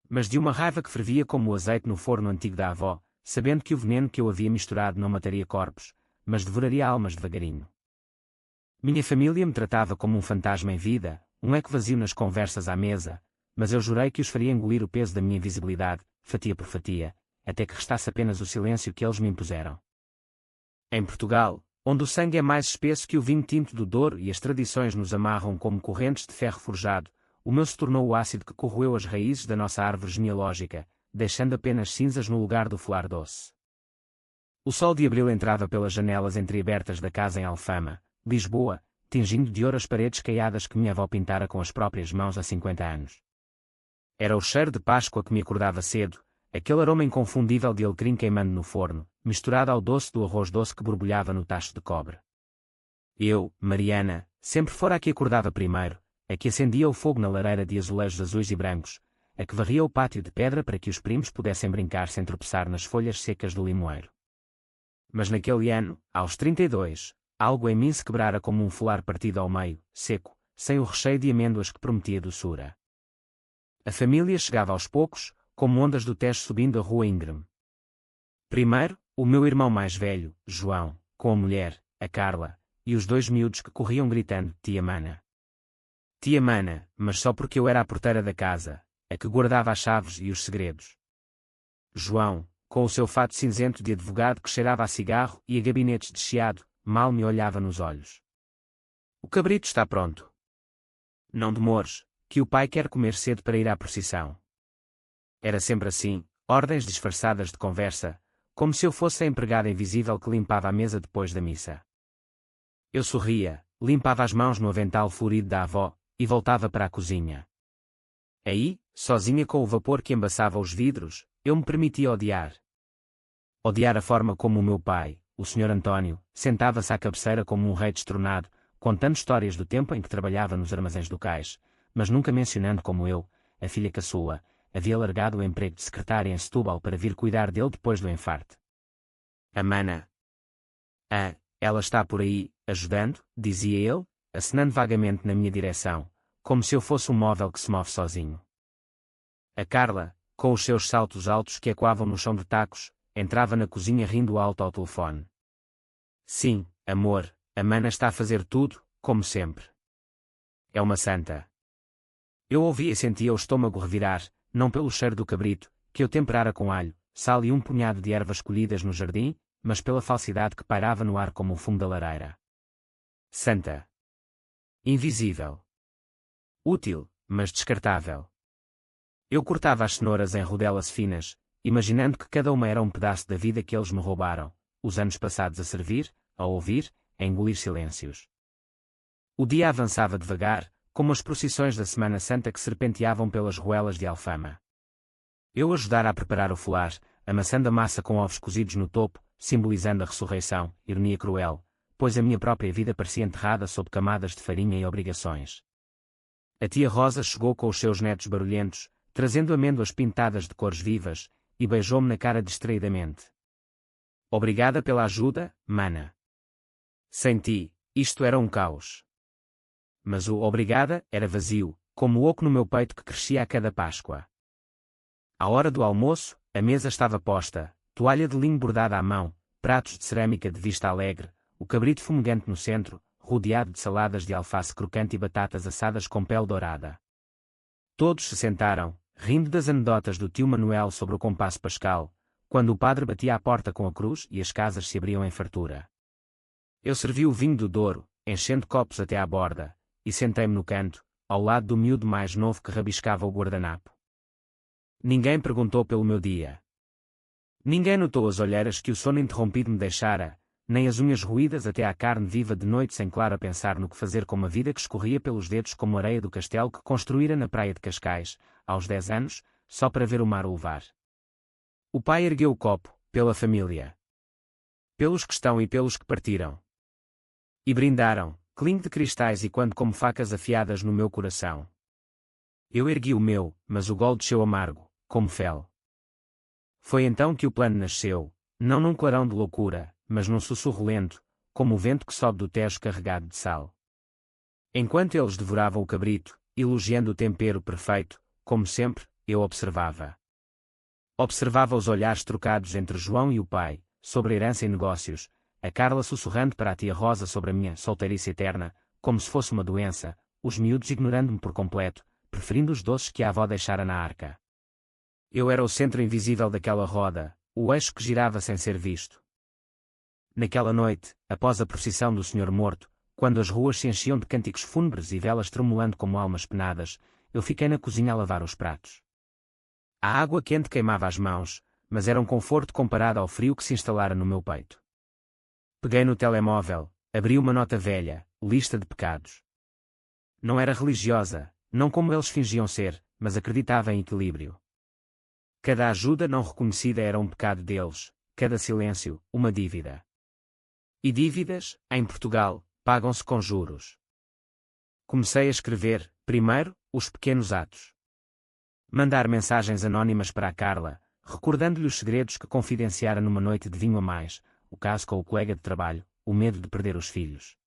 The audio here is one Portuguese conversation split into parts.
mas de uma raiva que fervia como o azeite no forno antigo da avó, sabendo que o veneno que eu havia misturado não mataria corpos, mas devoraria almas devagarinho. Minha família me tratava como um fantasma em vida, um eco vazio nas conversas à mesa, mas eu jurei que os faria engolir o peso da minha invisibilidade, fatia por fatia, até que restasse apenas o silêncio que eles me impuseram. Em Portugal, onde o sangue é mais espesso que o vinho tinto do Douro e as tradições nos amarram como correntes de ferro forjado, o meu se tornou o ácido que corroeu as raízes da nossa árvore genealógica, deixando apenas cinzas no lugar do folar doce. O sol de abril entrava pelas janelas entreabertas da casa em Alfama, Lisboa, tingindo de ouro as paredes caiadas que minha avó pintara com as próprias mãos há 50 anos. Era o cheiro de Páscoa que me acordava cedo, aquele aroma inconfundível de alecrim queimando no forno, misturado ao doce do arroz doce que borbulhava no tacho de cobre. Eu, Mariana, sempre fora a que acordava primeiro, a que acendia o fogo na lareira de azulejos azuis e brancos, a que varria o pátio de pedra para que os primos pudessem brincar sem tropeçar nas folhas secas do limoeiro. Mas naquele ano, aos 32, algo em mim se quebrara como um folar partido ao meio, seco, sem o recheio de amêndoas que prometia doçura. A família chegava aos poucos, como ondas do Tejo subindo a rua íngreme. Primeiro, o meu irmão mais velho, João, com a mulher, a Carla, e os 2 miúdos que corriam gritando, Tia Mana. Tia Mana, mas só porque eu era a porteira da casa, a que guardava as chaves e os segredos. João, com o seu fato cinzento de advogado que cheirava a cigarro e a gabinetes de chiado, mal me olhava nos olhos. O cabrito está pronto. Não demores, que o pai quer comer cedo para ir à procissão. Era sempre assim, ordens disfarçadas de conversa, como se eu fosse a empregada invisível que limpava a mesa depois da missa. Eu sorria, limpava as mãos no avental florido da avó, e voltava para a cozinha. Aí, sozinha com o vapor que embaçava os vidros, eu me permitia odiar. Odiar a forma como o meu pai, o Sr. António, sentava-se à cabeceira como um rei destronado, contando histórias do tempo em que trabalhava nos armazéns do cais, mas nunca mencionando como eu, a filha caçula, havia largado o emprego de secretária em Setúbal para vir cuidar dele depois do infarte. A Mana. Ela está por aí, ajudando, dizia ele, acenando vagamente na minha direção, como se eu fosse um móvel que se move sozinho. A Carla, com os seus saltos altos que ecoavam no chão de tacos, entrava na cozinha rindo alto ao telefone. Sim, amor, a Mana está a fazer tudo, como sempre. É uma santa. Eu ouvia e sentia o estômago revirar, não pelo cheiro do cabrito, que eu temperara com alho, sal e um punhado de ervas colhidas no jardim, mas pela falsidade que pairava no ar como o fumo da lareira. Santa. Invisível. Útil, mas descartável. Eu cortava as cenouras em rodelas finas, imaginando que cada uma era um pedaço da vida que eles me roubaram, os anos passados a servir, a ouvir, a engolir silêncios. O dia avançava devagar, como as procissões da Semana Santa que serpenteavam pelas ruelas de Alfama. Eu ajudara a preparar o folar, amassando a massa com ovos cozidos no topo, simbolizando a ressurreição, ironia cruel, pois a minha própria vida parecia enterrada sob camadas de farinha e obrigações. A tia Rosa chegou com os seus netos barulhentos, trazendo amêndoas pintadas de cores vivas, e beijou-me na cara distraidamente. Obrigada pela ajuda, Mana. Sem ti, isto era um caos. Mas o obrigada era vazio, como o oco no meu peito que crescia a cada Páscoa. À hora do almoço, a mesa estava posta, toalha de linho bordada à mão, pratos de cerâmica de vista alegre, o cabrito fumegante no centro, rodeado de saladas de alface crocante e batatas assadas com pele dourada. Todos se sentaram, rindo das anedotas do tio Manuel sobre o compasso pascal, quando o padre batia à porta com a cruz e as casas se abriam em fartura. Eu servi o vinho do Douro, enchendo copos até à borda, e sentei-me no canto, ao lado do miúdo mais novo que rabiscava o guardanapo. Ninguém perguntou pelo meu dia. Ninguém notou as olheiras que o sono interrompido me deixara, nem as unhas roídas até à carne viva de noite sem claro a pensar no que fazer com uma vida que escorria pelos dedos como areia do castelo que construíra na praia de Cascais, aos 10 anos, só para ver o mar o levar. O pai ergueu o copo, pela família. Pelos que estão e pelos que partiram. E brindaram, clinho de cristais e quando como facas afiadas no meu coração. Eu ergui o meu, mas o gole desceu amargo, como fel. Foi então que o plano nasceu, não num clarão de loucura, mas num sussurro lento, como o vento que sobe do Tejo carregado de sal. Enquanto eles devoravam o cabrito, elogiando o tempero perfeito, como sempre, eu observava. Observava os olhares trocados entre João e o pai, sobre a herança e negócios, a Carla sussurrando para a tia Rosa sobre a minha solteirice eterna, como se fosse uma doença, os miúdos ignorando-me por completo, preferindo os doces que a avó deixara na arca. Eu era o centro invisível daquela roda, o eixo que girava sem ser visto. Naquela noite, após a procissão do Senhor Morto, quando as ruas se enchiam de cânticos fúnebres e velas tremulando como almas penadas, eu fiquei na cozinha a lavar os pratos. A água quente queimava as mãos, mas era um conforto comparado ao frio que se instalara no meu peito. Peguei no telemóvel, abri uma nota velha, lista de pecados. Não era religiosa, não como eles fingiam ser, mas acreditava em equilíbrio. Cada ajuda não reconhecida era um pecado deles, cada silêncio, uma dívida. E dívidas, em Portugal, pagam-se com juros. Comecei a escrever, primeiro, os pequenos atos. Mandar mensagens anónimas para a Carla, recordando-lhe os segredos que confidenciara numa noite de vinho a mais, o caso com o colega de trabalho, o medo de perder os filhos.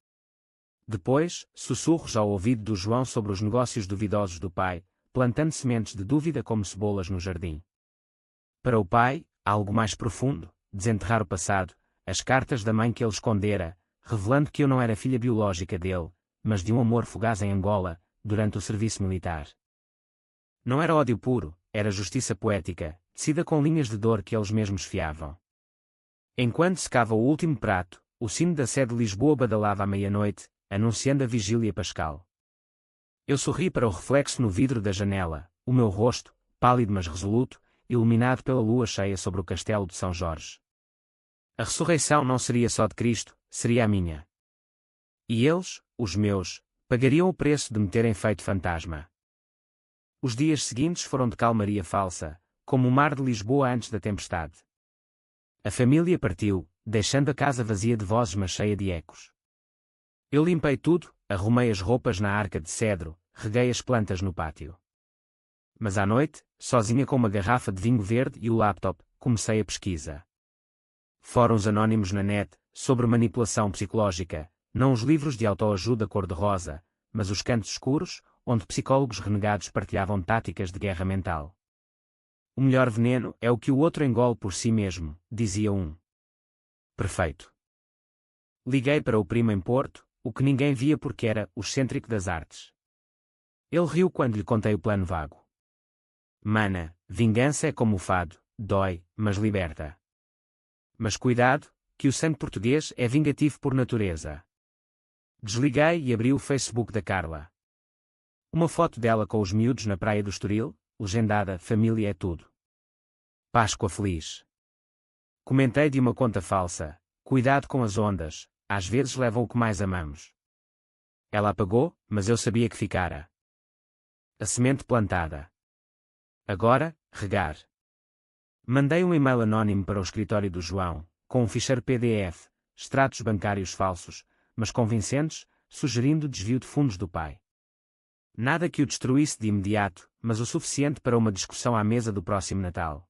Depois, sussurros ao ouvido do João sobre os negócios duvidosos do pai, plantando sementes de dúvida como cebolas no jardim. Para o pai, algo mais profundo, desenterrar o passado, as cartas da mãe que ele escondera, revelando que eu não era filha biológica dele, mas de um amor fugaz em Angola, durante o serviço militar. Não era ódio puro, era justiça poética, tecida com linhas de dor que eles mesmos fiavam. Enquanto secava o último prato, o sino da Sé de Lisboa badalava à meia-noite, anunciando a vigília pascal. Eu sorri para o reflexo no vidro da janela, o meu rosto, pálido mas resoluto, iluminado pela lua cheia sobre o castelo de São Jorge. A ressurreição não seria só de Cristo, seria a minha. E eles, os meus, pagariam o preço de me terem feito fantasma. Os dias seguintes foram de calmaria falsa, como o mar de Lisboa antes da tempestade. A família partiu, deixando a casa vazia de vozes mas cheia de ecos. Eu limpei tudo, arrumei as roupas na arca de cedro, reguei as plantas no pátio. Mas à noite, sozinha com uma garrafa de vinho verde e o laptop, comecei a pesquisa. Fóruns anónimos na net, sobre manipulação psicológica, não os livros de autoajuda cor-de-rosa, mas os cantos escuros, onde psicólogos renegados partilhavam táticas de guerra mental. O melhor veneno é o que o outro engole por si mesmo, dizia um. Perfeito. Liguei para o primo em Porto, o que ninguém via porque era o excêntrico das artes. Ele riu quando lhe contei o plano vago. Mana, vingança é como o fado, dói, mas liberta. Mas cuidado, que o sangue português é vingativo por natureza. Desliguei e abri o Facebook da Carla. Uma foto dela com os miúdos na praia do Estoril, legendada Família é tudo. Páscoa feliz. Comentei de uma conta falsa, cuidado com as ondas, às vezes levam o que mais amamos. Ela apagou, mas eu sabia que ficara. A semente plantada. Agora, regar. Mandei um e-mail anónimo para o escritório do João, com um ficheiro PDF, extratos bancários falsos, mas convincentes, sugerindo o desvio de fundos do pai. Nada que o destruísse de imediato, mas o suficiente para uma discussão à mesa do próximo Natal.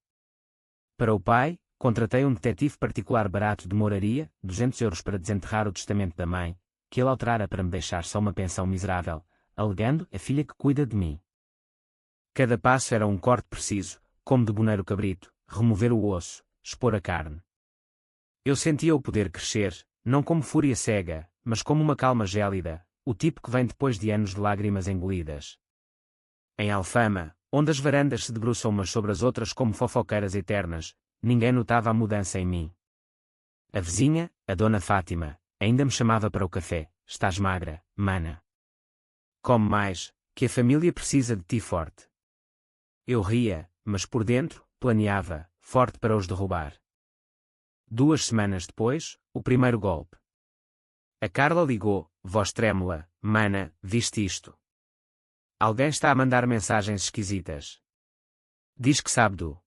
Para o pai, contratei um detetive particular barato de moraria, 200 euros para desenterrar o testamento da mãe, que ele alterara para me deixar só uma pensão miserável, alegando a filha que cuida de mim. Cada passo era um corte preciso, como de boneiro cabrito, remover o osso, expor a carne. Eu sentia o poder crescer, não como fúria cega, mas como uma calma gélida, o tipo que vem depois de anos de lágrimas engolidas. Em Alfama, onde as varandas se debruçam umas sobre as outras como fofoqueiras eternas, ninguém notava a mudança em mim. A vizinha, a dona Fátima, ainda me chamava para o café. Estás magra, mana. Come mais, que a família precisa de ti forte. Eu ria, mas por dentro, planeava, forte para os derrubar. 2 semanas depois, o primeiro golpe. A Carla ligou, voz trêmula, mana, viste isto? Alguém está a mandar mensagens esquisitas. Diz que sabe do.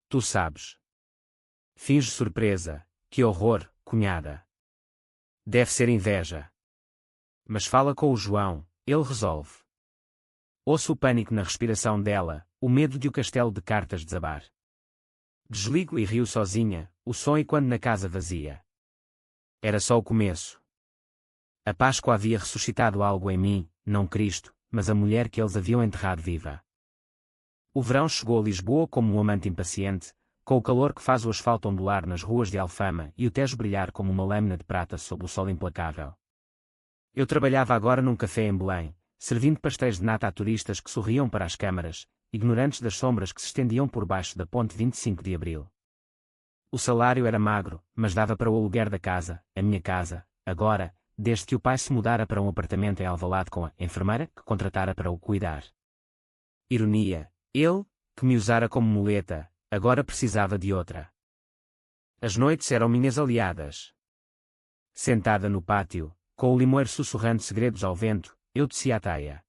Tu sabes. Finge surpresa, que horror, cunhada. Deve ser inveja. Mas fala com o João, ele resolve. Ouço o pânico na respiração dela, o medo de o castelo de cartas desabar. Desligo e rio sozinha, o som e quando na casa vazia. Era só o começo. A Páscoa havia ressuscitado algo em mim, não Cristo, mas a mulher que eles haviam enterrado viva. O verão chegou a Lisboa como um amante impaciente, com o calor que faz o asfalto ondular nas ruas de Alfama e o Tejo brilhar como uma lâmina de prata sob o sol implacável. Eu trabalhava agora num café em Belém, servindo pastéis de nata a turistas que sorriam para as câmaras, ignorantes das sombras que se estendiam por baixo da ponte 25 de Abril. O salário era magro, mas dava para o aluguer da casa, a minha casa, agora, desde que o pai se mudara para um apartamento em Alvalade com a enfermeira que contratara para o cuidar. Ironia, ele, que me usara como muleta, agora precisava de outra. As noites eram minhas aliadas. Sentada no pátio, com o limoeiro sussurrando segredos ao vento, eu tecia a taia.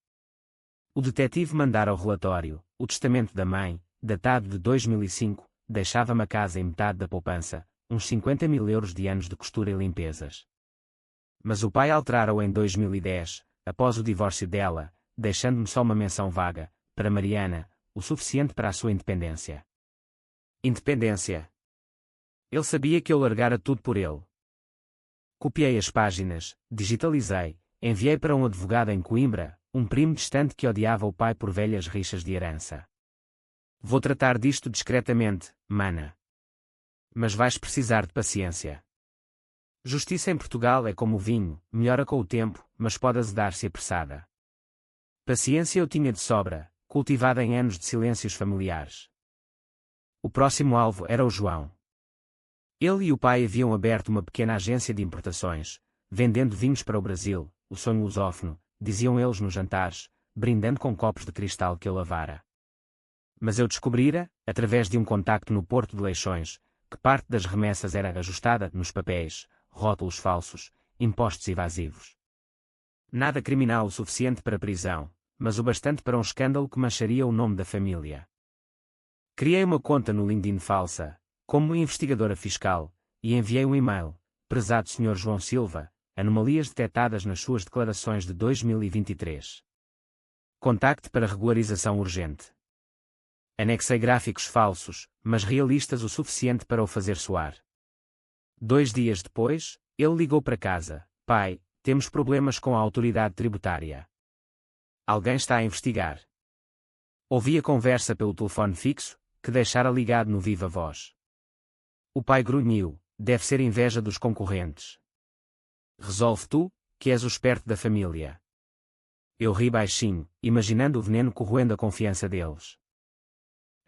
O detetive mandara o relatório, o testamento da mãe, datado de 2005, deixava-me a casa em metade da poupança, uns 50.000 euros de anos de costura e limpezas. Mas o pai alterara-o em 2010, após o divórcio dela, deixando-me só uma menção vaga, para Mariana, o suficiente para a sua independência. Independência. Ele sabia que eu largara tudo por ele. Copiei as páginas, digitalizei, enviei para um advogado em Coimbra, um primo distante que odiava o pai por velhas rixas de herança. Vou tratar disto discretamente, mana. Mas vais precisar de paciência. Justiça em Portugal é como o vinho, melhora com o tempo, mas pode azedar-se apressada. Paciência eu tinha de sobra, cultivada em anos de silêncios familiares. O próximo alvo era o João. Ele e o pai haviam aberto uma pequena agência de importações, vendendo vinhos para o Brasil, o sonho lusófono, diziam eles nos jantares, brindando com copos de cristal que eu lavara. Mas eu descobrira, através de um contacto no Porto de Leixões, que parte das remessas era ajustada nos papéis, rótulos falsos, impostos evasivos. Nada criminal o suficiente para prisão, mas o bastante para um escândalo que mancharia o nome da família. Criei uma conta no LinkedIn falsa, como investigadora fiscal, e enviei um e-mail, prezado Sr. João Silva, anomalias detectadas nas suas declarações de 2023. Contacte para regularização urgente. Anexei gráficos falsos, mas realistas o suficiente para o fazer soar. 2 dias depois, ele ligou para casa. Pai, temos problemas com a autoridade tributária. Alguém está a investigar. Ouvi a conversa pelo telefone fixo, que deixara ligado no viva voz. O pai grunhiu, deve ser inveja dos concorrentes. Resolve tu, que és o esperto da família. Eu ri baixinho, imaginando o veneno corroendo a confiança deles.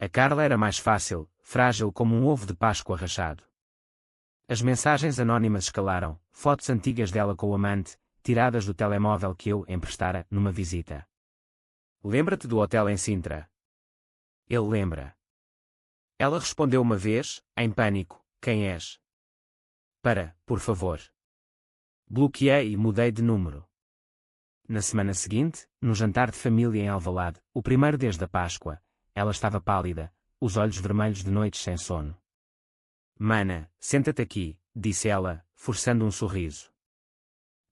A Carla era mais fácil, frágil como um ovo de Páscoa rachado. As mensagens anónimas escalaram, fotos antigas dela com o amante, tiradas do telemóvel que eu emprestara numa visita. Lembra-te do hotel em Sintra? Ele lembra. Ela respondeu uma vez, em pânico, quem és? Por favor. Bloqueei e mudei de número. Na semana seguinte, no jantar de família em Alvalade, o primeiro desde a Páscoa, ela estava pálida, os olhos vermelhos de noites sem sono. Mana, senta-te aqui, disse ela, forçando um sorriso.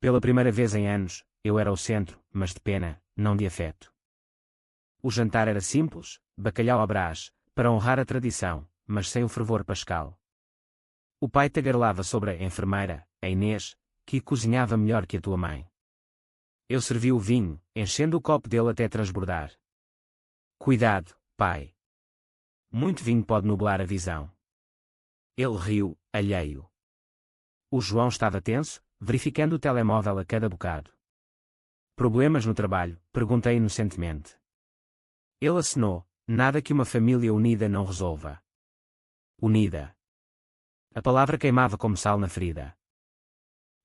Pela primeira vez em anos, eu era o centro, mas de pena, não de afeto. O jantar era simples, bacalhau à Brás, para honrar a tradição, mas sem o fervor pascal. O pai tagarelava sobre a enfermeira, a Inês, que cozinhava melhor que a tua mãe. Eu servi o vinho, enchendo o copo dele até transbordar. Cuidado, pai. Muito vinho pode nublar a visão. Ele riu, alheio. O João estava tenso, verificando o telemóvel a cada bocado. Problemas no trabalho? Perguntei inocentemente. Ele acenou, nada que uma família unida não resolva. Unida. A palavra queimava como sal na ferida.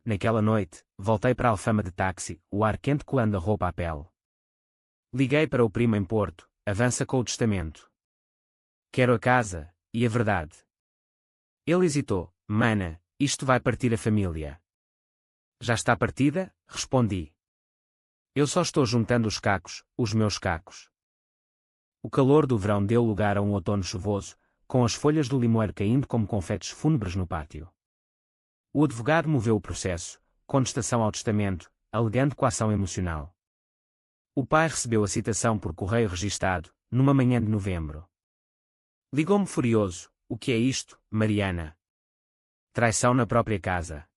Naquela noite, voltei para a Alfama de táxi, o ar quente colando a roupa à pele. Liguei para o primo em Porto, avança com o testamento. Quero a casa, e a verdade. Ele hesitou, mana, isto vai partir a família. Já está partida? Respondi. Eu só estou juntando os cacos, os meus cacos. O calor do verão deu lugar a um outono chuvoso, com as folhas do limoeiro caindo como confetes fúnebres no pátio. O advogado moveu o processo, contestação ao testamento, alegando coação emocional. O pai recebeu a citação por correio registado, numa manhã de novembro. Ligou-me furioso, o que é isto, Mariana? Traição na própria casa.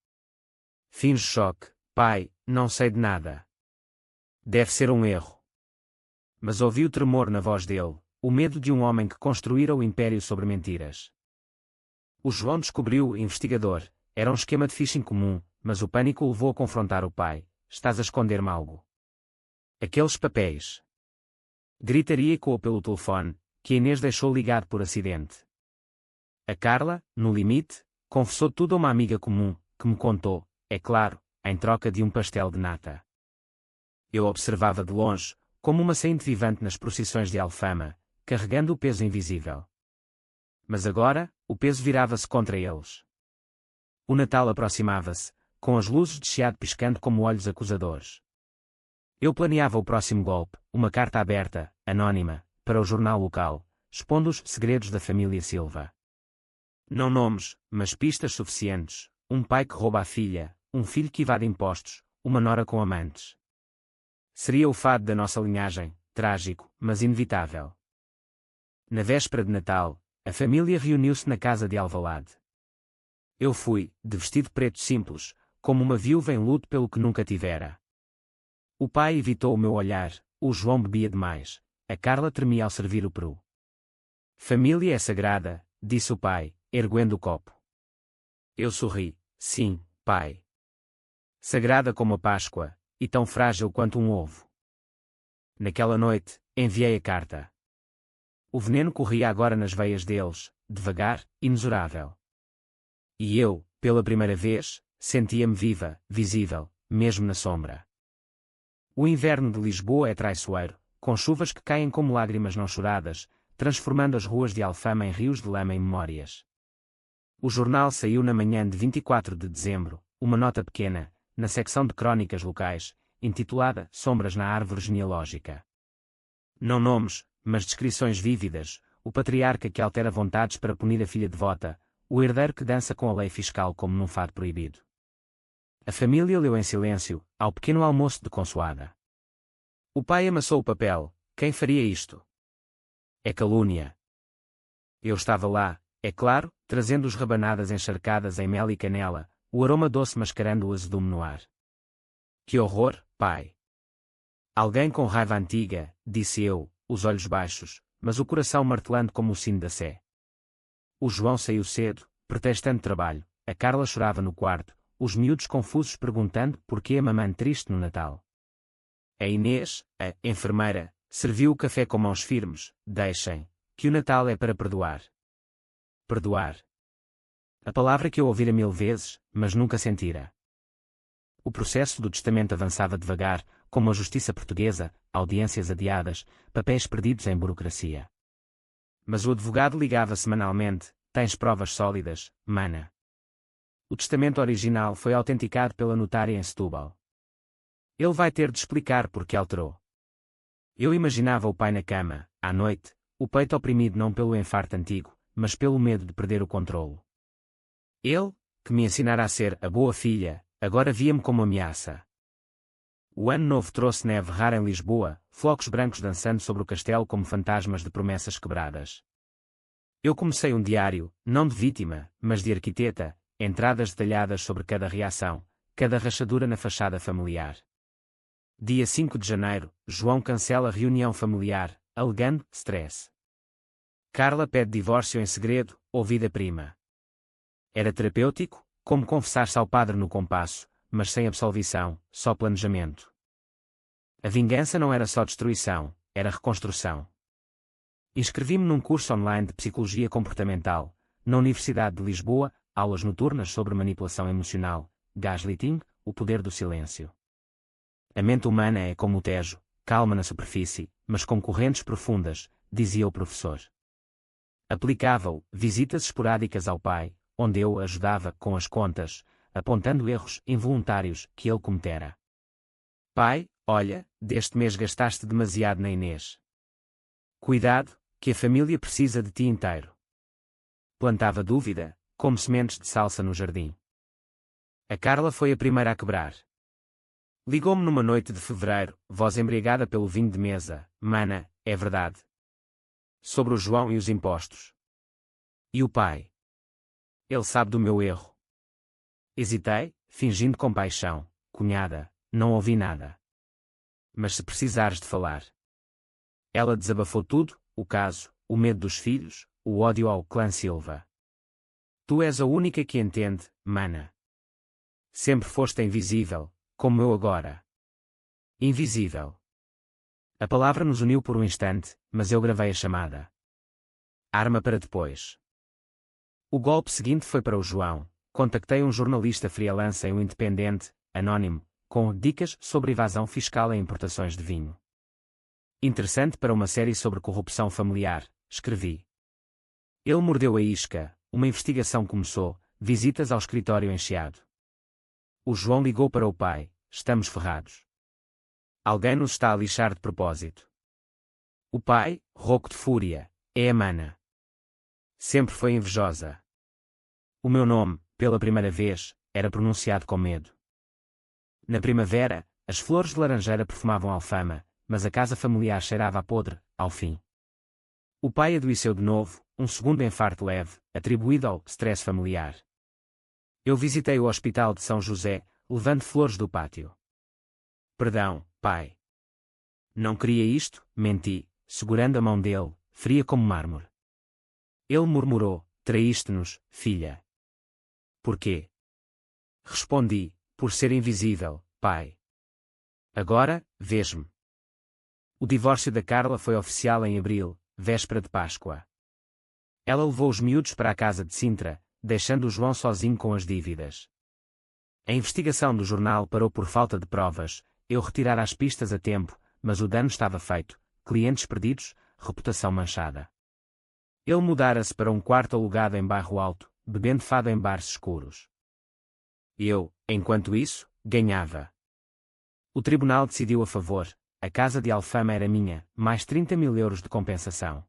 Finge choque, pai, não sei de nada. Deve ser um erro. Mas ouvi o tremor na voz dele, o medo de um homem que construíra o império sobre mentiras. O João descobriu, investigador, era um esquema de phishing comum, mas o pânico o levou a confrontar o pai. Estás a esconder-me algo. Aqueles papéis. Gritaria ecoou pelo telefone, que a Inês deixou ligado por acidente. A Carla, no limite, confessou tudo a uma amiga comum, que me contou, é claro, em troca de um pastel de nata. Eu observava de longe, como uma sainte vivante nas procissões de Alfama, carregando o peso invisível. Mas agora, o peso virava-se contra eles. O Natal aproximava-se, com as luzes de chiado piscando como olhos acusadores. Eu planeava o próximo golpe, uma carta aberta, anônima, para o jornal local, expondo os segredos da família Silva. Não nomes, mas pistas suficientes, um pai que rouba a filha, um filho que evade impostos, uma nora com amantes. Seria o fado da nossa linhagem, trágico, mas inevitável. Na véspera de Natal, a família reuniu-se na casa de Alvalade. Eu fui, de vestido preto simples, como uma viúva em luto pelo que nunca tivera. O pai evitou o meu olhar, o João bebia demais, a Carla tremia ao servir o peru. Família é sagrada, disse o pai, erguendo o copo. Eu sorri, sim, pai. Sagrada como a Páscoa, e tão frágil quanto um ovo. Naquela noite, enviei a carta. O veneno corria agora nas veias deles, devagar, inexorável. E eu, pela primeira vez, sentia-me viva, visível, mesmo na sombra. O inverno de Lisboa é traiçoeiro, com chuvas que caem como lágrimas não choradas, transformando as ruas de Alfama em rios de lama e memórias. O jornal saiu na manhã de 24 de dezembro, uma nota pequena, na secção de crónicas locais, intitulada Sombras na Árvore Genealógica. Não nomes, mas descrições vívidas, o patriarca que altera vontades para punir a filha devota, o herdeiro que dança com a lei fiscal como num fado proibido. A família leu em silêncio, ao pequeno almoço de consoada. O pai amassou o papel. Quem faria isto? É calúnia. Eu estava lá, é claro, trazendo os rabanadas encharcadas em mel e canela, o aroma doce mascarando o azedume no ar. Que horror, pai! Alguém com raiva antiga, disse eu, os olhos baixos, mas o coração martelando como o sino da Sé. O João saiu cedo, pretextando trabalho, a Carla chorava no quarto, os miúdos confusos perguntando por que a mamã triste no Natal. A Inês, a enfermeira, serviu o café com mãos firmes. Deixem, que o Natal é para perdoar. Perdoar. A palavra que eu ouvira 1000 vezes, mas nunca sentira. O processo do testamento avançava devagar, como a justiça portuguesa, audiências adiadas, papéis perdidos em burocracia. Mas o advogado ligava semanalmente. Tens provas sólidas, mana? O testamento original foi autenticado pela notária em Setúbal. Ele vai ter de explicar porque alterou. Eu imaginava o pai na cama, à noite, o peito oprimido não pelo infarto antigo, mas pelo medo de perder o controlo. Ele, que me ensinara a ser a boa filha, agora via-me como ameaça. O ano novo trouxe neve rara em Lisboa, flocos brancos dançando sobre o castelo como fantasmas de promessas quebradas. Eu comecei um diário, não de vítima, mas de arquiteta, entradas detalhadas sobre cada reação, cada rachadura na fachada familiar. Dia 5 de janeiro, João cancela reunião familiar, alegando stress. Carla pede divórcio em segredo, ouvida prima. Era terapêutico, como confessar-se ao padre no compasso, mas sem absolvição, só planejamento. A vingança não era só destruição, era reconstrução. Inscrevi-me num curso online de Psicologia Comportamental, na Universidade de Lisboa, aulas noturnas sobre manipulação emocional, gaslighting, o poder do silêncio. A mente humana é como o Tejo, calma na superfície, mas com correntes profundas, dizia o professor. Aplicava-o, visitas esporádicas ao pai, onde eu o ajudava com as contas, apontando erros involuntários que ele cometera. Pai, olha, deste mês gastaste demasiado na Inês. Cuidado, que a família precisa de ti inteiro. Plantava dúvida, como sementes de salsa no jardim. A Carla foi a primeira a quebrar. Ligou-me numa noite de fevereiro, voz embriagada pelo vinho de mesa. Mana, é verdade. Sobre o João e os impostos. E o pai? Ele sabe do meu erro. Hesitei, fingindo compaixão. Cunhada, não ouvi nada. Mas se precisares de falar. Ela desabafou tudo, o caso, o medo dos filhos, o ódio ao clã Silva. Tu és a única que entende, mana. Sempre foste invisível, como eu agora. Invisível. A palavra nos uniu por um instante, mas eu gravei a chamada. Arma para depois. O golpe seguinte foi para o João. Contactei um jornalista freelance em um independente, anónimo, com dicas sobre evasão fiscal e importações de vinho. Interessante para uma série sobre corrupção familiar, escrevi. Ele mordeu a isca, uma investigação começou, visitas ao escritório encheado. O João ligou para o pai, estamos ferrados. Alguém nos está a lixar de propósito. O pai, rouco de fúria, é a mana. Sempre foi invejosa. O meu nome, pela primeira vez, era pronunciado com medo. Na primavera, as flores de laranjeira perfumavam Alfama, mas a casa familiar cheirava a podre, ao fim. O pai adoeceu de novo, um segundo infarto leve, atribuído ao stress familiar. Eu visitei o hospital de São José, levando flores do pátio. Perdão, pai. Não queria isto, menti, segurando a mão dele, fria como mármore. Ele murmurou, traíste-nos, filha. Por quê? Respondi, por ser invisível, pai. Agora, vês-me. O divórcio da Carla foi oficial em abril, véspera de Páscoa. Ela levou os miúdos para a casa de Sintra, deixando o João sozinho com as dívidas. A investigação do jornal parou por falta de provas, eu retirara as pistas a tempo, mas o dano estava feito, clientes perdidos, reputação manchada. Ele mudara-se para um quarto alugado em Bairro Alto, bebendo fado em bares escuros. Eu, enquanto isso, ganhava. O tribunal decidiu a favor, a casa de Alfama era minha, mais 30 mil euros de compensação.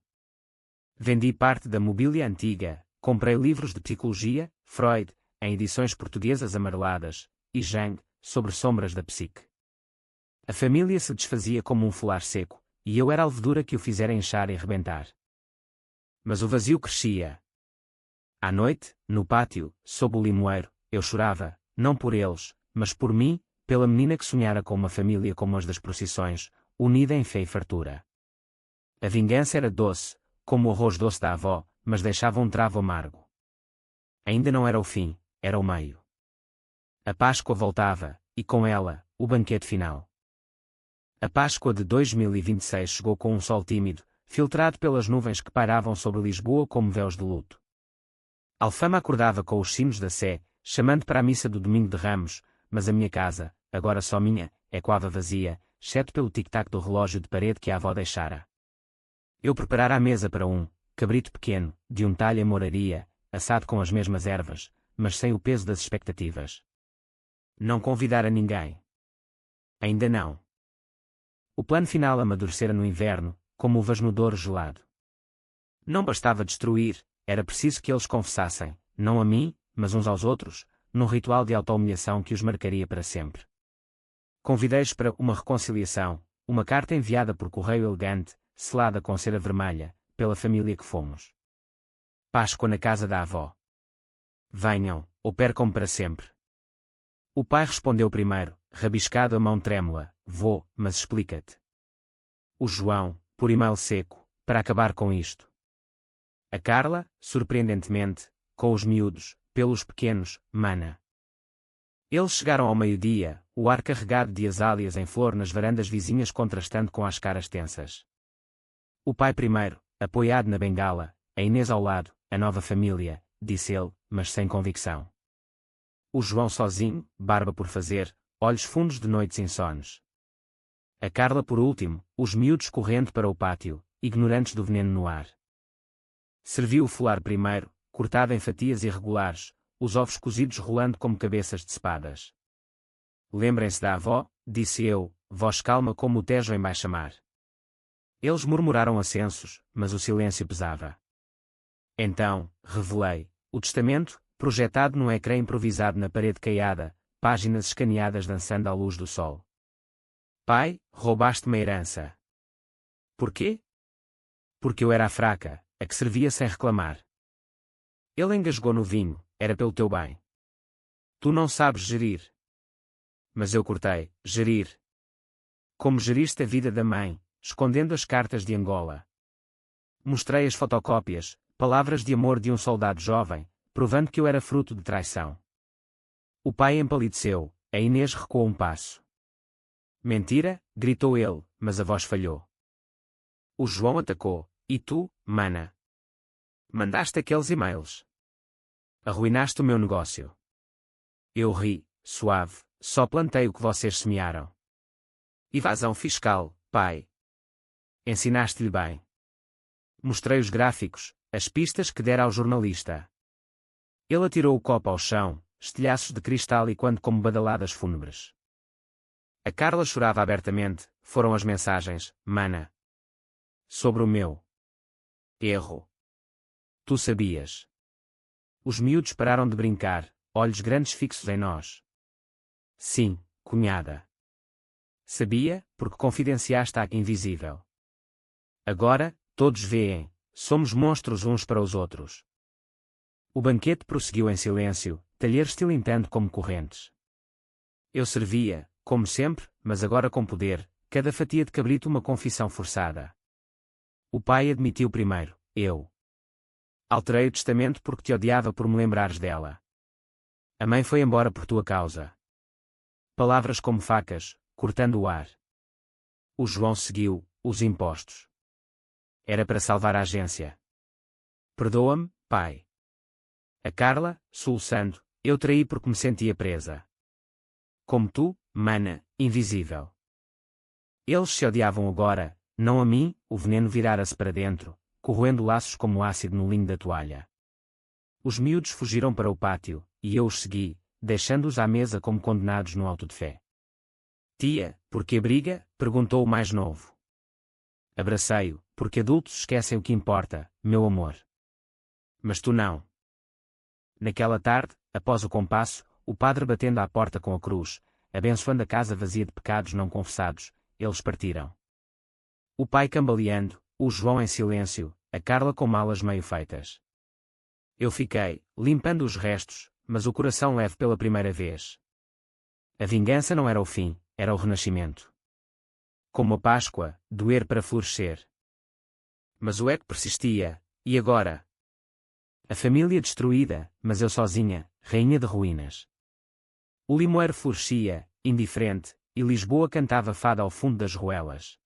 Vendi parte da mobília antiga, comprei livros de psicologia, Freud, em edições portuguesas amareladas, e Jung, sobre sombras da psique. A família se desfazia como um folar seco, e eu era a levedura que o fizera inchar e rebentar. Mas o vazio crescia. À noite, no pátio, sob o limoeiro, eu chorava, não por eles, mas por mim, pela menina que sonhara com uma família como as das procissões, unida em fé e fartura. A vingança era doce, como o arroz doce da avó, mas deixava um travo amargo. Ainda não era o fim, era o meio. A Páscoa voltava, e com ela, o banquete final. A Páscoa de 2026 chegou com um sol tímido, filtrado pelas nuvens que pairavam sobre Lisboa como véus de luto. Alfama acordava com os sinos da Sé, chamando para a missa do Domingo de Ramos, mas a minha casa, agora só minha, ecoava vazia, exceto pelo tic-tac do relógio de parede que a avó deixara. Eu preparara a mesa para um cabrito pequeno, de um talho em moraria, assado com as mesmas ervas, mas sem o peso das expectativas. Não convidara ninguém. Ainda não. O plano final amadurecera no inverno, como uvas no Douro gelado. Não bastava destruir, era preciso que eles confessassem, não a mim, mas uns aos outros, num ritual de auto-humilhação que os marcaria para sempre. Convidei-os para uma reconciliação, uma carta enviada por correio elegante, selada com cera vermelha, pela família que fomos. Páscoa na casa da avó. Venham, ou percam-me para sempre. O pai respondeu primeiro, rabiscado a mão trêmula, vou, mas explica-te. O João, por e-mail seco, para acabar com isto. A Carla, surpreendentemente, com os miúdos, pelos pequenos, mana. Eles chegaram ao meio-dia, o ar carregado de azáleas em flor nas varandas vizinhas contrastando com as caras tensas. O pai primeiro, apoiado na bengala, a Inês ao lado, a nova família, disse ele, mas sem convicção. O João sozinho, barba por fazer, olhos fundos de noites insones. A Carla por último, os miúdos correndo para o pátio, ignorantes do veneno no ar. Serviu o folar primeiro, cortado em fatias irregulares, os ovos cozidos rolando como cabeças de espadas. Lembrem-se da avó, disse eu, voz calma como o Tejo em baixa-mar. Eles murmuraram assensos, mas o silêncio pesava. Então, revelei, o testamento, projetado num ecrã improvisado na parede caiada, páginas escaneadas dançando à luz do sol. Pai, roubaste-me a herança. Porquê? Porque eu era a fraca, a que servia sem reclamar. Ele engasgou no vinho, era pelo teu bem. Tu não sabes gerir. Mas eu cortei, gerir. Como geriste a vida da mãe, escondendo as cartas de Angola. Mostrei as fotocópias, palavras de amor de um soldado jovem, provando que eu era fruto de traição. O pai empalideceu, a Inês recuou um passo. Mentira, gritou ele, mas a voz falhou. O João atacou. E tu, mana? Mandaste aqueles e-mails. Arruinaste o meu negócio. Eu ri, suave, só plantei o que vocês semearam. Evasão fiscal, pai. Ensinaste-lhe bem. Mostrei os gráficos, as pistas que dera ao jornalista. Ele atirou o copo ao chão, estilhaços de cristal e quando como badaladas fúnebres. A Carla chorava abertamente, foram as mensagens, mana. Sobre o meu erro. Tu sabias. Os miúdos pararam de brincar, olhos grandes fixos em nós. Sim, cunhada. Sabia, porque confidenciaste à invisível. Agora, todos veem, somos monstros uns para os outros. O banquete prosseguiu em silêncio, talheres tilintando como correntes. Eu servia, como sempre, mas agora com poder, cada fatia de cabrito uma confissão forçada. O pai admitiu primeiro, eu. Alterei o testamento porque te odiava por me lembrares dela. A mãe foi embora por tua causa. Palavras como facas, cortando o ar. O João seguiu, os impostos. Era para salvar a agência. Perdoa-me, pai. A Carla, soluçando, eu traí porque me sentia presa. Como tu, mana, invisível. Eles se odiavam agora, não a mim, o veneno virara-se para dentro, corroendo laços como ácido no linho da toalha. Os miúdos fugiram para o pátio, e eu os segui, deixando-os à mesa como condenados no auto de fé. Tia, por que briga? Perguntou o mais novo. Abracei-o, porque adultos esquecem o que importa, meu amor. Mas tu não. Naquela tarde, após o compasso, o padre batendo à porta com a cruz, abençoando a casa vazia de pecados não confessados, eles partiram. O pai cambaleando, o João em silêncio, a Carla com malas meio feitas. Eu fiquei, limpando os restos, mas o coração leve pela primeira vez. A vingança não era o fim, era o renascimento. Como a Páscoa, doer para florescer. Mas o eco persistia, e agora? A família destruída, mas eu sozinha, rainha de ruínas. O limoeiro florescia, indiferente, e Lisboa cantava fada ao fundo das ruelas.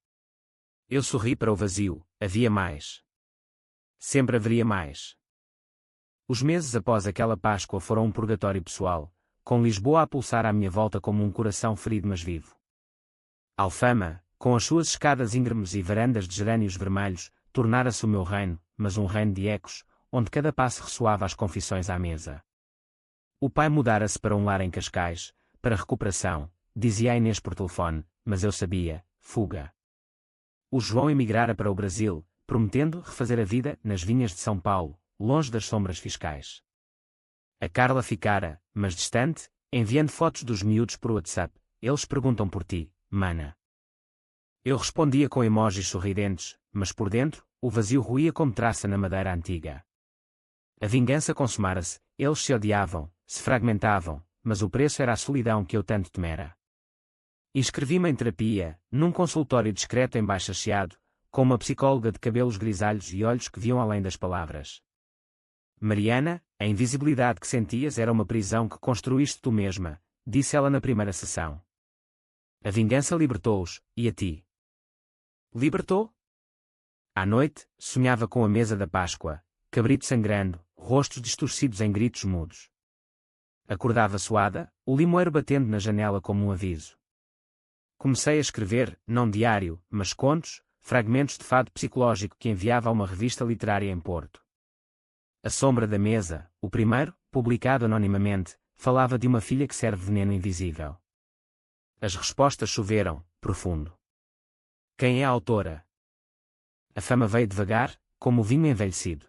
Eu sorri para o vazio, havia mais. Sempre haveria mais. Os meses após aquela Páscoa foram um purgatório pessoal, com Lisboa a pulsar à minha volta como um coração ferido mas vivo. Alfama, com as suas escadas íngremes e varandas de gerânios vermelhos, tornara-se o meu reino, mas um reino de ecos, onde cada passo ressoava as confissões à mesa. O pai mudara-se para um lar em Cascais, para recuperação, dizia a Inês por telefone, mas eu sabia, fuga. O João emigrara para o Brasil, prometendo refazer a vida nas vinhas de São Paulo, longe das sombras fiscais. A Carla ficara, mas distante, enviando fotos dos miúdos por WhatsApp. Eles perguntam por ti, mana. Eu respondia com emojis sorridentes, mas por dentro, o vazio ruía como traça na madeira antiga. A vingança consumara-se, eles se odiavam, se fragmentavam, mas o preço era a solidão que eu tanto temera. Inscrevi-me em terapia, num consultório discreto embaixo Chiado, com uma psicóloga de cabelos grisalhos e olhos que viam além das palavras. Mariana, a invisibilidade que sentias era uma prisão que construíste tu mesma, disse ela na primeira sessão. A vingança libertou-os, e a ti? Libertou? À noite, sonhava com a mesa da Páscoa, cabrito sangrando, rostos distorcidos em gritos mudos. Acordava suada, o limoeiro batendo na janela como um aviso. Comecei a escrever, não diário, mas contos, fragmentos de fado psicológico que enviava a uma revista literária em Porto. A Sombra da Mesa, o primeiro, publicado anonimamente, falava de uma filha que serve veneno invisível. As respostas choveram, profundo. Quem é a autora? A fama veio devagar, como o vinho envelhecido.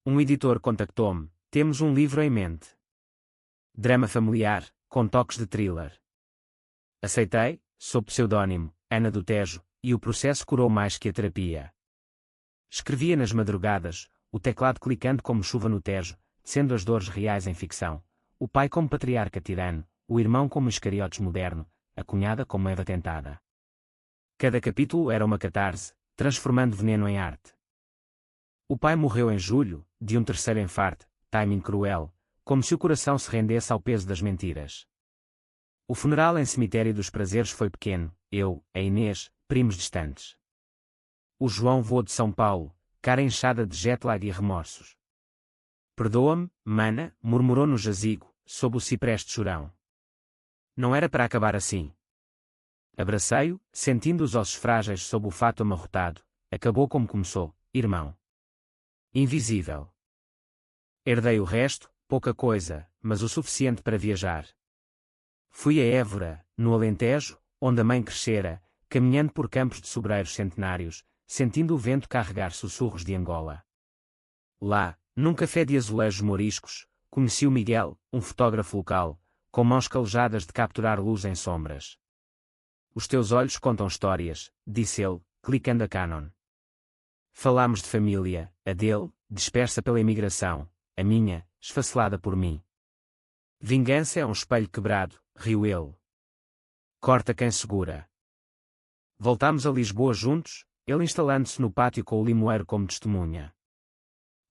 Um editor contactou-me, temos um livro em mente. Drama familiar, com toques de thriller. Aceitei, sob pseudónimo, Ana do Tejo, e o processo curou mais que a terapia. Escrevia nas madrugadas, o teclado clicando como chuva no Tejo, sendo as dores reais em ficção, o pai como patriarca tirano, o irmão como Iscariotes moderno, a cunhada como Eva tentada. Cada capítulo era uma catarse, transformando veneno em arte. O pai morreu em julho, de um terceiro infarto, timing cruel, como se o coração se rendesse ao peso das mentiras. O funeral em cemitério dos prazeres foi pequeno, eu, a Inês, primos distantes. O João voou de São Paulo, cara inchada de jet-lag e remorsos. Perdoa-me, mana, murmurou no jazigo, sob o cipreste de chorão. Não era para acabar assim. Abracei-o, sentindo os ossos frágeis sob o fato amarrotado. Acabou como começou, irmão. Invisível. Herdei o resto, pouca coisa, mas o suficiente para viajar. Fui a Évora, no Alentejo, onde a mãe crescera, caminhando por campos de sobreiros centenários, sentindo o vento carregar sussurros de Angola. Lá, num café de azulejos moriscos, conheci o Miguel, um fotógrafo local, com mãos calejadas de capturar luz em sombras. Os teus olhos contam histórias, disse ele, clicando a Canon. Falámos de família, a dele, dispersa pela imigração, a minha, esfacelada por mim. Vingança é um espelho quebrado, riu ele. Corta quem segura. Voltámos a Lisboa juntos, ele instalando-se no pátio com o limoeiro como testemunha.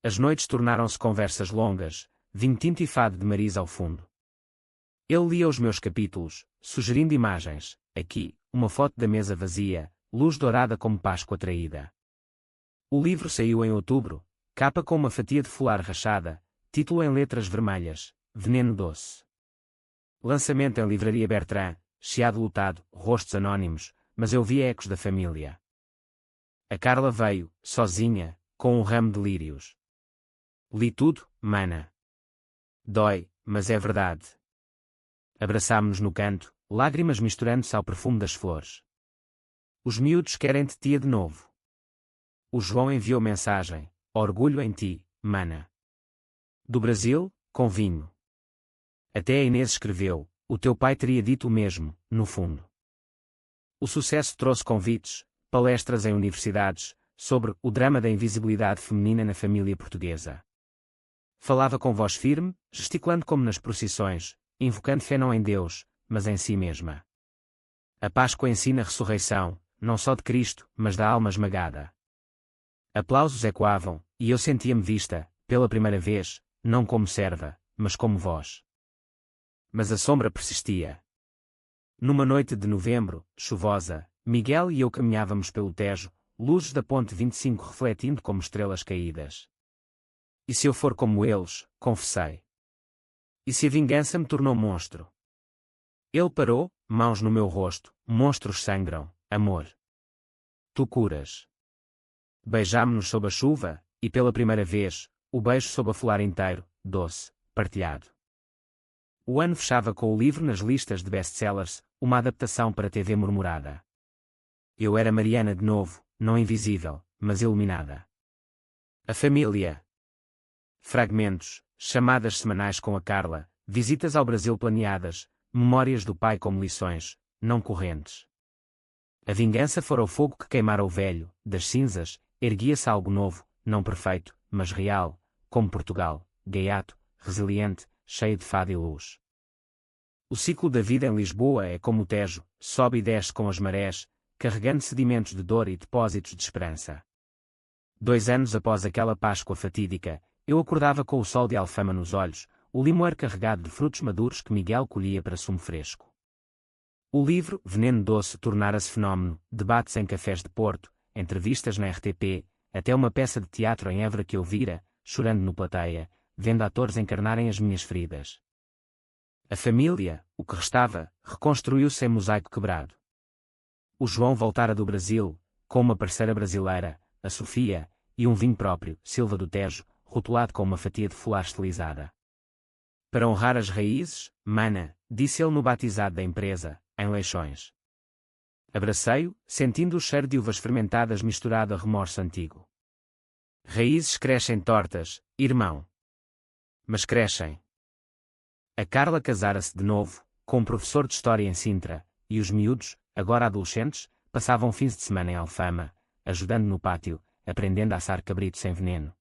As noites tornaram-se conversas longas, vinho tinto e fado de Marisa ao fundo. Ele lia os meus capítulos, sugerindo imagens, aqui, uma foto da mesa vazia, luz dourada como Páscoa traída. O livro saiu em outubro, capa com uma fatia de folar rachada, título em letras vermelhas, Veneno Doce. Lançamento em Livraria Bertrand, chiado lotado, rostos anónimos, mas eu via ecos da família. A Carla veio, sozinha, com um ramo de lírios. Li tudo, mana. Dói, mas é verdade. Abraçámo-nos no canto, lágrimas misturando-se ao perfume das flores. Os miúdos querem-te tia de novo. O João enviou mensagem, orgulho em ti, mana. Do Brasil, com vinho. Até a Inês escreveu, o teu pai teria dito o mesmo, no fundo. O sucesso trouxe convites, palestras em universidades, sobre o drama da invisibilidade feminina na família portuguesa. Falava com voz firme, gesticulando como nas procissões, invocando fé não em Deus, mas em si mesma. A Páscoa ensina a ressurreição, não só de Cristo, mas da alma esmagada. Aplausos ecoavam, e eu sentia-me vista, pela primeira vez, não como serva, mas como voz. Mas a sombra persistia. Numa noite de novembro, chuvosa, Miguel e eu caminhávamos pelo Tejo, luzes da ponte 25 refletindo como estrelas caídas. E se eu for como eles, confessei. E se a vingança me tornou monstro? Ele parou, mãos no meu rosto, monstros sangram, amor. Tu curas. Beijámo-nos sob a chuva, e pela primeira vez, o beijo sob a folar inteiro, doce, partilhado. O ano fechava com o livro nas listas de best-sellers, uma adaptação para TV murmurada. Eu era Mariana de novo, não invisível, mas iluminada. A família. Fragmentos, chamadas semanais com a Carla, visitas ao Brasil planeadas, memórias do pai como lições, não correntes. A vingança fora o fogo que queimara o velho, das cinzas, erguia-se algo novo, não perfeito, mas real, como Portugal, gaiato, resiliente, cheio de fado e luz. O ciclo da vida em Lisboa é como o Tejo, sobe e desce com as marés, carregando sedimentos de dor e depósitos de esperança. 2 anos após aquela Páscoa fatídica, eu acordava com o sol de Alfama nos olhos, o limoeiro carregado de frutos maduros que Miguel colhia para sumo fresco. O livro, Veneno Doce, tornara-se fenómeno, debates em cafés de Porto, entrevistas na RTP, até uma peça de teatro em Évora que eu vira, chorando no plateia, vendo atores encarnarem as minhas feridas. A família, o que restava, reconstruiu-se em mosaico quebrado. O João voltara do Brasil, com uma parceira brasileira, a Sofia, e um vinho próprio, Silva do Tejo, rotulado com uma fatia de folar estilizada. Para honrar as raízes, mana, disse ele no batizado da empresa, em Leixões. Abracei-o, sentindo o cheiro de uvas fermentadas misturado a remorso antigo. Raízes crescem tortas, irmão. Mas crescem. A Carla casara-se de novo, com um professor de história em Sintra, e os miúdos, agora adolescentes, passavam fins de semana em Alfama, ajudando no pátio, aprendendo a assar cabrito sem veneno.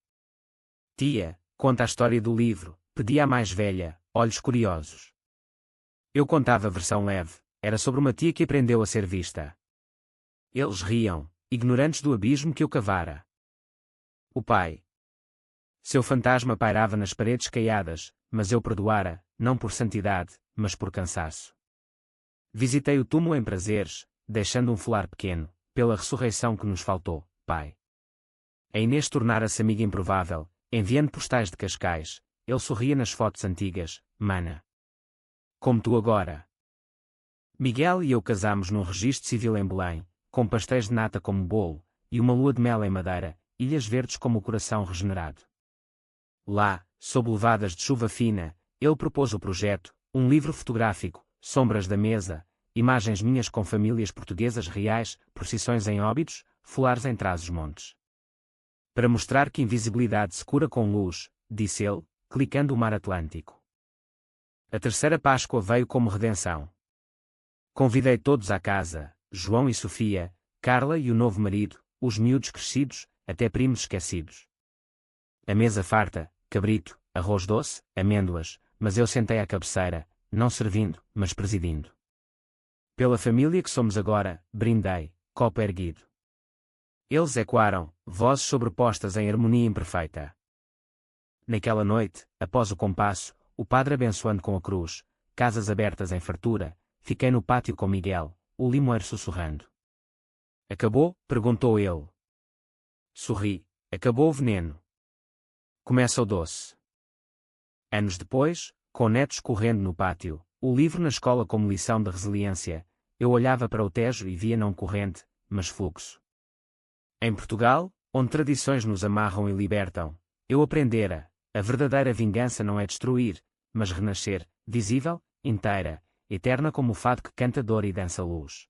Tia, conta a história do livro, pedia a mais velha, olhos curiosos. Eu contava a versão leve, era sobre uma tia que aprendeu a ser vista. Eles riam, ignorantes do abismo que eu cavara. O pai, Seu fantasma pairava nas paredes caiadas, mas eu perdoara, não por santidade, mas por cansaço. Visitei o túmulo em prazeres, deixando um folar pequeno, pela ressurreição que nos faltou, Pai. A Inês tornara-se amiga improvável, enviando postais de Cascais. Ele sorria nas fotos antigas, mana. Como tu agora. Miguel e eu casámos num registro civil em Belém, com pastéis de nata como bolo, e uma lua de mel em Madeira, ilhas verdes como o coração regenerado. Lá, sob levadas de chuva fina, ele propôs o projeto, um livro fotográfico, sombras da mesa, imagens minhas com famílias portuguesas reais, procissões em Óbidos, folares em Trás-os-Montes. Para mostrar que invisibilidade se cura com luz, disse ele, clicando o mar Atlântico. A terceira Páscoa veio como redenção. Convidei todos à casa, João e Sofia, Carla e o novo marido, os miúdos crescidos, até primos esquecidos. A mesa farta, cabrito, arroz doce, amêndoas, mas eu sentei à cabeceira, não servindo, mas presidindo. Pela família que somos agora, brindei, copo erguido. Eles ecoaram, vozes sobrepostas em harmonia imperfeita. Naquela noite, após o compasso, o padre abençoando com a cruz, casas abertas em fartura, fiquei no pátio com Miguel, o limoeiro sussurrando. Acabou? Perguntou ele. Sorri. Acabou o veneno. Começa o doce. Anos depois, com netos correndo no pátio, o livro na escola como lição de resiliência, eu olhava para o Tejo e via não corrente, mas fluxo. Em Portugal, onde tradições nos amarram e libertam, eu aprendera, a verdadeira vingança não é destruir, mas renascer, visível, inteira, eterna como o fado que canta dor e dança luz.